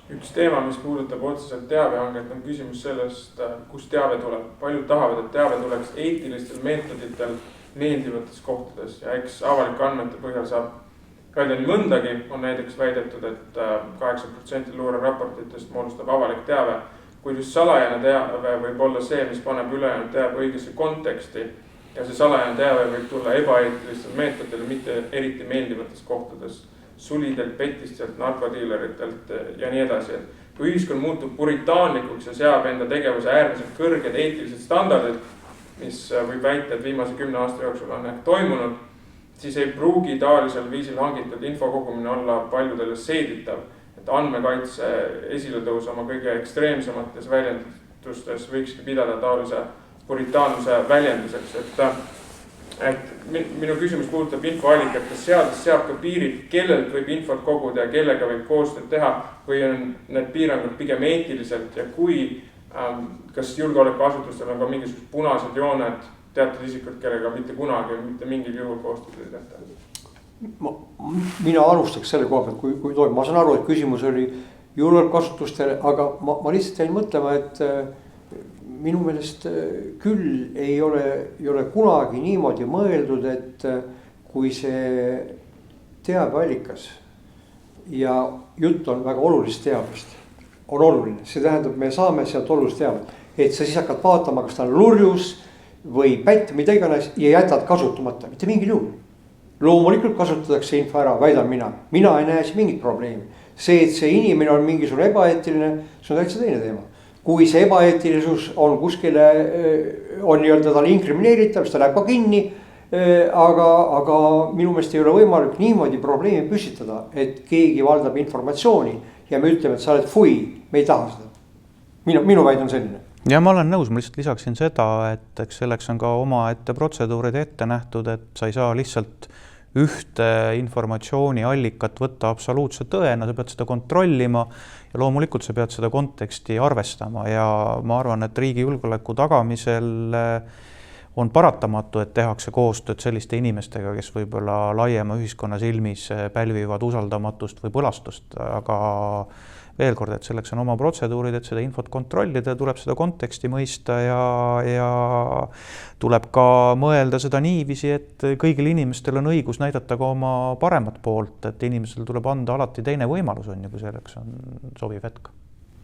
Üks teema, mis puudutab otseselt teabehanget, on küsimus sellest, kus teave tuleb. Paljud tahavad, et teave tuleks eetilistel meetoditel meeldivates kohtades ja eks avalike andmete põhjal saab öelda nii mõndagi. On näiteks väidetud, et 8% luureraportitest moodustab avalik teave, kuid just salajane teave võib olla see, mis paneb ülejäänud teave õigesse konteksti ja see salajane teave võib tulla ebaeetilistel meetodil, mitte eriti meeldivates kohtades. Sulidelt, petistelt, narkodiileritelt ja nii edasi. Kui ühiskond muutub puritaanlikuks ja seab enda tegevuse äärmiselt kõrged eetilised standardid, mis võib väita, et viimase 10 aasta jooksul on ehk toimunud, siis ei pruugi taolisel viisil hangitud info kogumine olla paljudele seeditav, et andmekaitse esiletõus oma kõige ekstreemsemates väljendustes võikski pidada taolise puritaanluse väljenduseks, et minu küsimus puudutab infoallikat, kas seadus seab ka piirid, kellelt võib infot koguda ja kellega võib koostööd teha või on need piirangud pigem eetiliselt ja kas julgeolekuasutustel on ka mingisugused punased jooned teatud isikud, kellega mitte kunagi, mitte mingil juhul koostööd ei tehta? Mina alustaks selle koha pealt, kui toimub. Ma saan aru, et küsimus oli julgeolekuasutustele, aga ma lihtsalt jäin mõtlema, et minu meelest küll ei ole kunagi niimoodi mõeldud, et kui see teabeallikas ja jutt on väga olulist teabest, on oluline. See tähendab, me saame sealt olulist teavet, et sa siis hakkad vaatama, kas ta on lurjus või pätt, mida iganes ja jätad kasutamata, mitte mingil juhul. Loomulikult kasutatakse info ära, väidan mina ei näe siin mingit probleemi. See, et see inimene on mingisugune ebaeetiline, see on täitsa teine teema. Kui see ebaeetilisus on kuskile, on nii-öelda tal inkrimineeritav, siis ta läheb ka kinni, aga minu meelest ei ole võimalik niimoodi probleemi püstitada, et keegi valdab informatsiooni ja me ütleme, et sa oled fui, me ei taha seda. Minu väide on selline. Ja ma olen nõus, ma lihtsalt lisaksin seda, et eks selleks on ka oma ette protseduurid ette nähtud, et sa ei saa lihtsalt ühte informatsiooni allikat võtta absoluutse tõena, sa pead seda kontrollima ja loomulikult sa pead seda konteksti arvestama ja ma arvan, et riigi julgeoleku tagamisel on paratamatu, et tehakse koostööd selliste inimestega, kes võib-olla laiema ühiskonna silmis pälvivad usaldamatust või põlastust, aga veel kord, et selleks on oma protseduurid, et seda infot kontrollida, tuleb seda konteksti mõista ja tuleb ka mõelda seda niiviisi, et kõigil inimestel on õigus näidata ka oma paremat poolt, et inimesel tuleb anda alati teine võimalus on ja kui selleks on sobiv hetk.